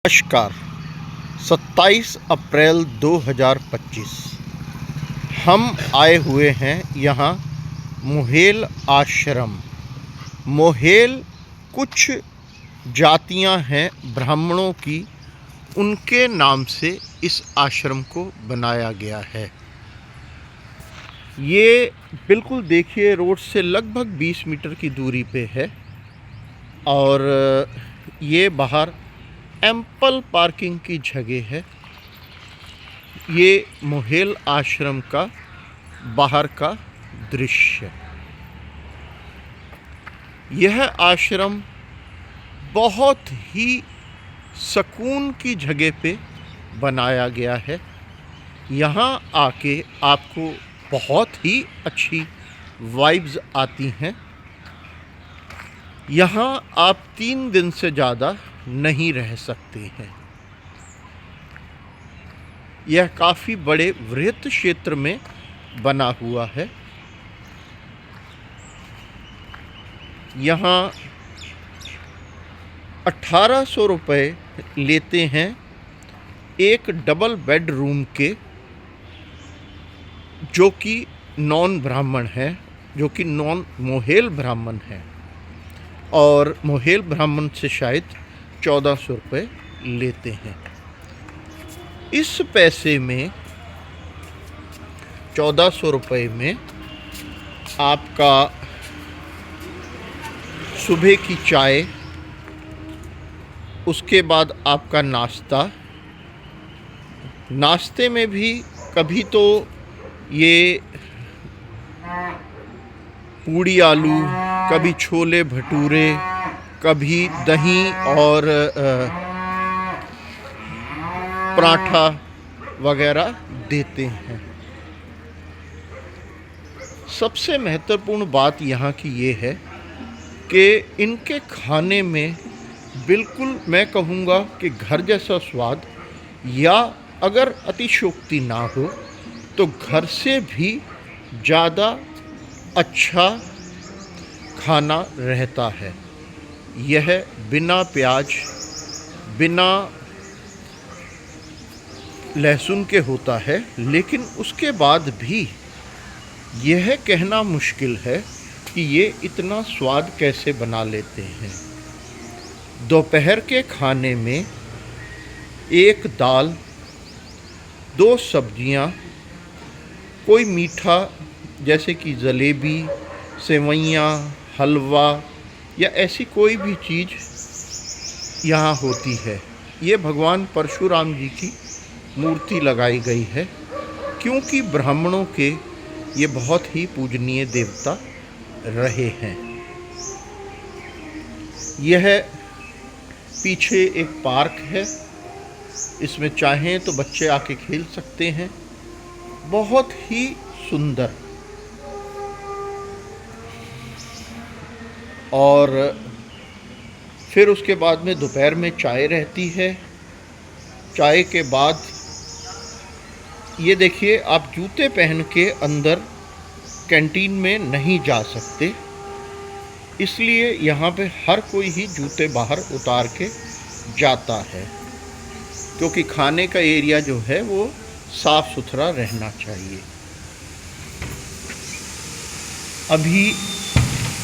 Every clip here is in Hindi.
नमस्कार। 27 अप्रैल 2025 हम आए हुए हैं यहाँ मोहेल आश्रम। मोहेल कुछ जातियाँ हैं ब्राह्मणों की, उनके नाम से इस आश्रम को बनाया गया है। ये बिल्कुल देखिए रोड से लगभग 20 मीटर की दूरी पे है और ये बाहर एम्पल पार्किंग की जगह है। ये मोहेल आश्रम का बाहर का दृश्य। यह आश्रम बहुत ही सुकून की जगह पे बनाया गया है। यहाँ आके आपको बहुत ही अच्छी वाइब्स आती हैं। यहाँ आप 3 दिन से ज़्यादा नहीं रह सकते हैं। यह काफ़ी बड़े वृहत क्षेत्र में बना हुआ है। यहाँ 1800 रुपये लेते हैं एक डबल बेड रूम के, जो कि नॉन ब्राह्मण है, जो कि नॉन मोहेल ब्राह्मण है, और मोहेल ब्राह्मण से शायद 1400 रुपये लेते हैं। इस पैसे में 1400 रुपये में आपका सुबह की चाय, उसके बाद आपका नाश्ते में भी कभी तो ये पूड़ी आलू, कभी छोले भटूरे, कभी दही और पराठा वगैरह देते हैं। सबसे महत्वपूर्ण बात यहाँ की ये है कि इनके खाने में बिल्कुल मैं कहूँगा कि घर जैसा स्वाद, या अगर अतिशयोक्ति ना हो तो घर से भी ज़्यादा अच्छा खाना रहता है। यह बिना प्याज, बिना लहसुन के होता है, लेकिन उसके बाद भी यह कहना मुश्किल है कि ये इतना स्वाद कैसे बना लेते हैं। दोपहर के खाने में एक दाल, 2 सब्जियां, कोई मीठा जैसे कि जलेबी, सेवइयाँ, हलवा या ऐसी कोई भी चीज़ यहाँ होती है। ये भगवान परशुराम जी की मूर्ति लगाई गई है, क्योंकि ब्राह्मणों के ये बहुत ही पूजनीय देवता रहे हैं। यह पीछे एक पार्क है, इसमें चाहें तो बच्चे आके खेल सकते हैं। बहुत ही सुंदर। और फिर उसके बाद में दोपहर में चाय रहती है। चाय के बाद ये देखिए, आप जूते पहन के अंदर कैंटीन में नहीं जा सकते, इसलिए यहाँ पे हर कोई ही जूते बाहर उतार के जाता है, क्योंकि खाने का एरिया जो है वो साफ़ सुथरा रहना चाहिए। अभी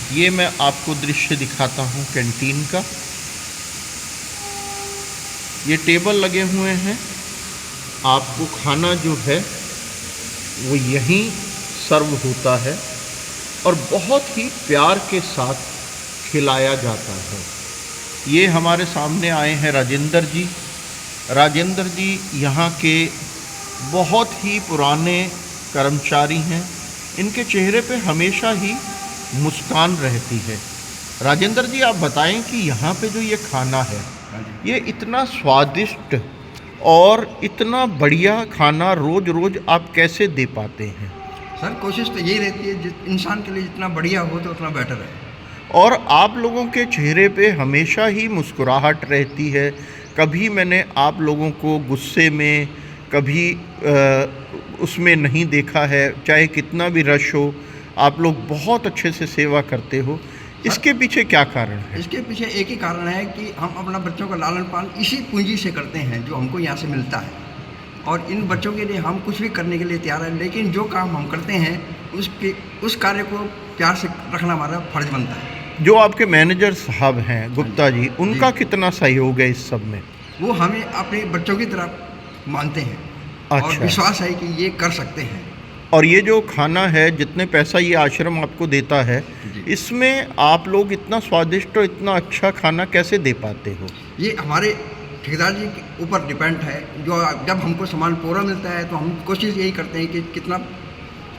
ये मैं आपको दृश्य दिखाता हूँ कैंटीन का। ये टेबल लगे हुए हैं, आपको खाना जो है वो यहीं सर्व होता है और बहुत ही प्यार के साथ खिलाया जाता है। ये हमारे सामने आए हैं राजेंद्र जी। राजेंद्र जी यहाँ के बहुत ही पुराने कर्मचारी हैं। इनके चेहरे पे हमेशा ही मुस्कान रहती है। राजेंद्र जी, आप बताएं कि यहाँ पे जो ये खाना है, ये इतना स्वादिष्ट और इतना बढ़िया खाना रोज़ रोज़ आप कैसे दे पाते हैं? सर, कोशिश तो यही रहती है, इंसान के लिए जितना बढ़िया हो तो उतना बेटर है। और आप लोगों के चेहरे पे हमेशा ही मुस्कुराहट रहती है। कभी मैंने आप लोगों को गुस्से में, कभी उसमें नहीं देखा है। चाहे कितना भी रश हो, आप लोग बहुत अच्छे से सेवा करते हो। इसके पीछे क्या कारण है? इसके पीछे एक ही कारण है कि हम अपना बच्चों का लालन पालन इसी पूंजी से करते हैं जो हमको यहाँ से मिलता है, और इन बच्चों के लिए हम कुछ भी करने के लिए तैयार हैं, लेकिन जो काम हम करते हैं उस कार्य को प्यार से रखना हमारा फर्ज बनता है। जो आपके मैनेजर साहब हैं गुप्ता जी, उनका कितना सहयोग है इस सब में? वो हमें अपने बच्चों की तरह मानते हैं और अच्छा। विश्वास है कि ये कर सकते हैं। और ये जो खाना है, जितने पैसा ये आश्रम आपको देता है, जी। इसमें आप लोग इतना स्वादिष्ट और इतना अच्छा खाना कैसे दे पाते हो? ये हमारे ठेकेदार जी के ऊपर डिपेंड है। जो जब हमको सामान पूरा मिलता है तो हम कोशिश यही करते हैं कि कितना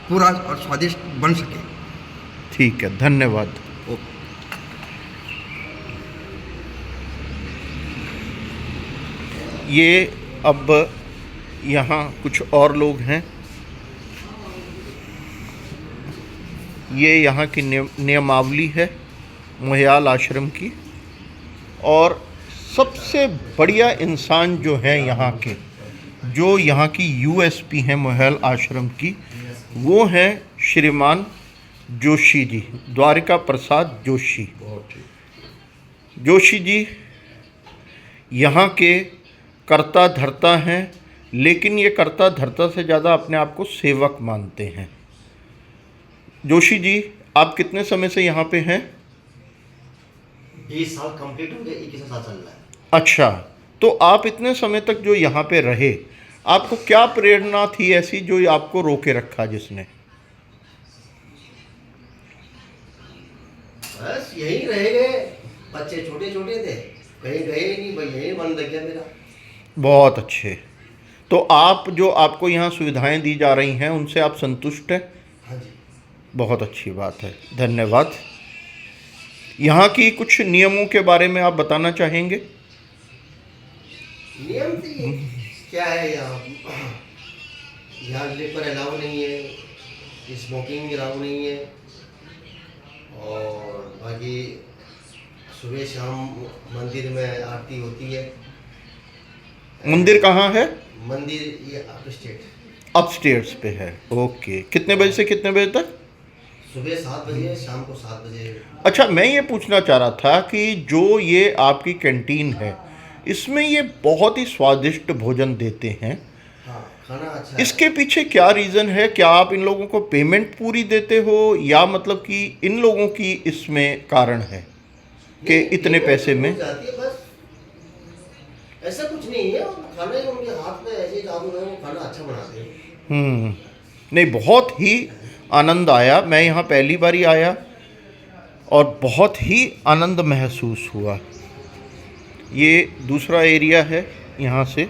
पूरा और स्वादिष्ट बन सके। ठीक है, धन्यवाद। ओके। ये अब यहाँ कुछ और लोग हैं। ये यहाँ की नियमावली है मोहयाल आश्रम की, और सबसे बढ़िया इंसान जो है यहाँ के, जो यहाँ की यूएसपी है मोहयाल आश्रम की, वो हैं श्रीमान जोशी जी, द्वारिका प्रसाद जोशी। जोशी जी यहाँ के कर्ता धर्ता हैं, लेकिन ये कर्ता धर्ता से ज़्यादा अपने आप को सेवक मानते हैं। जोशी जी, आप कितने समय से यहाँ पे हैं? 20 साल कंप्लीट हो गए, 21 साल चल रहा है। अच्छा, तो आप इतने समय तक जो यहाँ पे रहे, आपको क्या प्रेरणा थी ऐसी जो आपको रोके रखा जिसने? बस यहीं रह गए, बच्चे छोटे छोटे थे, कहीं गए ही नहीं भाई, यहीं मन लग गया मेरा। बहुत अच्छे। तो आप जो आपको यहाँ सुविधाएं दी जा रही हैं, उनसे आप संतुष्ट हैं? हाँ जी। बहुत अच्छी बात है, धन्यवाद। यहाँ की कुछ नियमों के बारे में आप बताना चाहेंगे? नियम तो ये क्या है, यहाँ लिकर अलाउ नहीं है, स्मोकिंग अलाउ नहीं है, और बाकी सुबह शाम मंदिर में आरती होती है। मंदिर कहाँ है? मंदिर ये अपस्टेट, अपस्टेयर्स पे है। ओके, कितने बजे से कितने बजे तक? सुबह 7 बजे, शाम को 7 बजे। अच्छा, मैं ये पूछना चाह रहा था कि जो ये आपकी कैंटीन है, इसमें ये बहुत ही स्वादिष्ट भोजन देते हैं। हाँ, खाना अच्छा है। इसके पीछे क्या रीज़न है? क्या आप इन लोगों को पेमेंट पूरी देते हो, या मतलब कि इन लोगों की इसमें कारण है कि नहीं, इतने पैसे में? हो जाती है बस, ऐसा कुछ नहीं है। खाना ही उनके हाथ में ऐसे ही जादू है, वो खाना अच्छा बनाते हैं। नहीं, बहुत ही आनंद आया। मैं यहाँ पहली बार ही आया और बहुत ही आनंद महसूस हुआ। ये दूसरा एरिया है यहाँ से।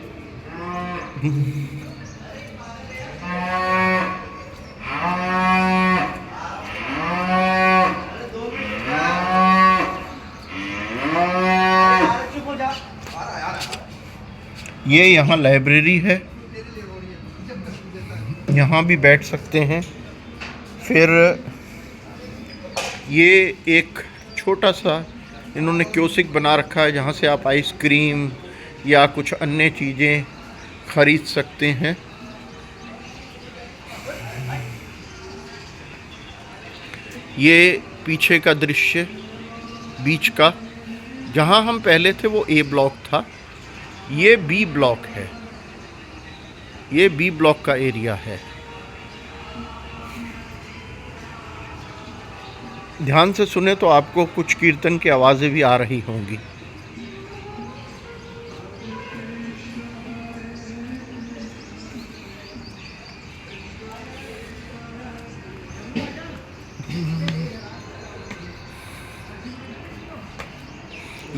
ये यहाँ लाइब्रेरी है, यहाँ भी बैठ सकते हैं। फिर ये एक छोटा सा इन्होंने क्योसिक बना रखा है, जहाँ से आप आइसक्रीम या कुछ अन्य चीज़ें ख़रीद सकते हैं। ये पीछे का दृश्य बीच का, जहाँ हम पहले थे वो ए ब्लॉक था, ये बी ब्लॉक है। ये बी ब्लॉक का एरिया है। ध्यान से सुने तो आपको कुछ कीर्तन की आवाज़ें भी आ रही होंगी।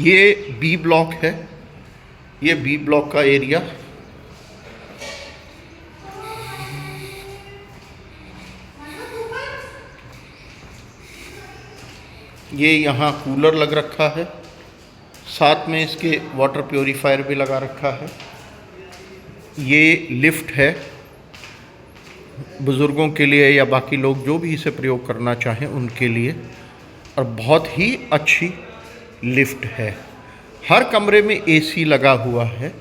ये बी ब्लॉक है, ये बी ब्लॉक का एरिया। ये यहाँ कूलर लग रखा है, साथ में इसके वाटर प्योरीफायर भी लगा रखा है। ये लिफ्ट है बुज़ुर्गों के लिए या बाकी लोग जो भी इसे प्रयोग करना चाहें उनके लिए, और बहुत ही अच्छी लिफ्ट है। हर कमरे में एसी लगा हुआ है,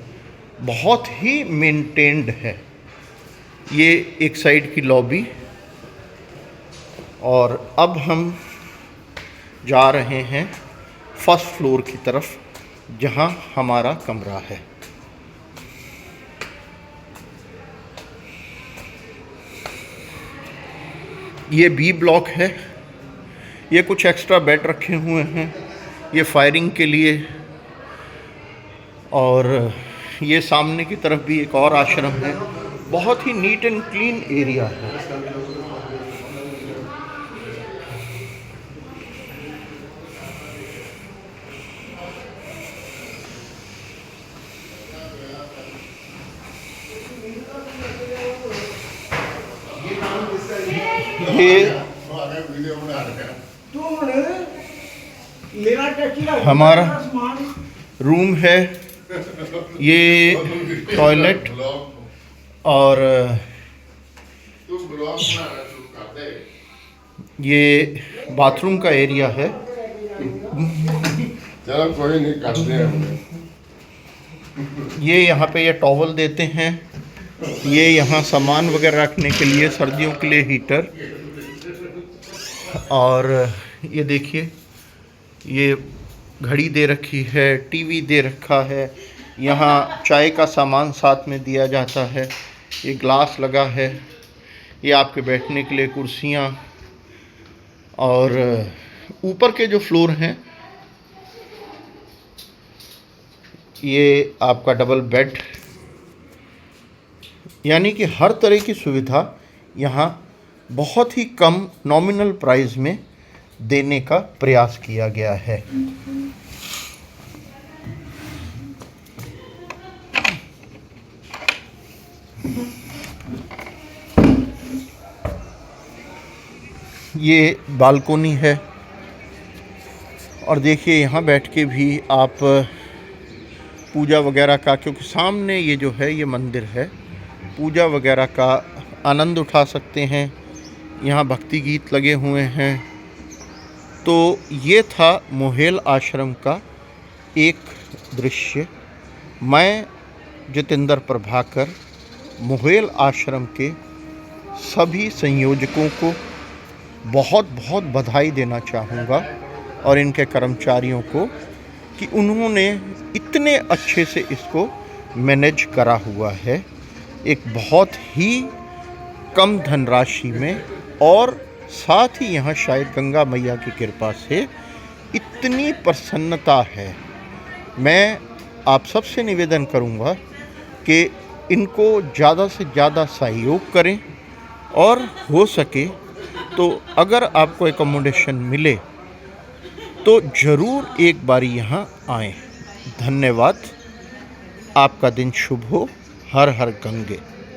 बहुत ही मेंटेन्ड है। ये एक साइड की लॉबी। और अब हम जा रहे हैं फर्स्ट फ्लोर की तरफ, जहां हमारा कमरा है। ये बी ब्लॉक है। ये कुछ एक्स्ट्रा बेड रखे हुए हैं, ये फायरिंग के लिए। और ये सामने की तरफ भी एक और आश्रम है। बहुत ही नीट एंड क्लीन एरिया है। ये हमारा रूम है। ये टॉयलेट और ये बाथरूम का एरिया है। चलो कोई नहीं, करते हैं। ये यहाँ पे ये टॉवल देते हैं। ये यहाँ सामान वगैरह रखने के लिए, सर्दियों के लिए हीटर। और ये देखिए, ये घड़ी दे रखी है, टीवी दे रखा है। यहाँ चाय का सामान साथ में दिया जाता है। ये ग्लास लगा है। ये आपके बैठने के लिए कुर्सियाँ। और ऊपर के जो फ्लोर हैं, ये आपका डबल बेड, यानी कि हर तरह की सुविधा यहाँ बहुत ही कम नॉमिनल प्राइस में देने का प्रयास किया गया है। ये बालकोनी है। और देखिए, यहाँ बैठ के भी आप पूजा वगैरह का, क्योंकि सामने ये जो है ये मंदिर है, पूजा वगैरह का आनंद उठा सकते हैं। यहाँ भक्ति गीत लगे हुए हैं। तो ये था मोहेल आश्रम का एक दृश्य। मैं जितेंद्र प्रभाकर मोहेल आश्रम के सभी संयोजकों को बहुत बहुत बधाई देना चाहूँगा, और इनके कर्मचारियों को, कि उन्होंने इतने अच्छे से इसको मैनेज करा हुआ है, एक बहुत ही कम धनराशि में। और साथ ही यहाँ शायद गंगा मैया की कृपा से इतनी प्रसन्नता है। मैं आप सबसे निवेदन करूँगा कि इनको ज़्यादा से ज़्यादा सहयोग करें, और हो सके तो अगर आपको एकोमोडेशन मिले तो ज़रूर एक बारी यहाँ आएँ। धन्यवाद। आपका दिन शुभ हो। हर हर गंगे।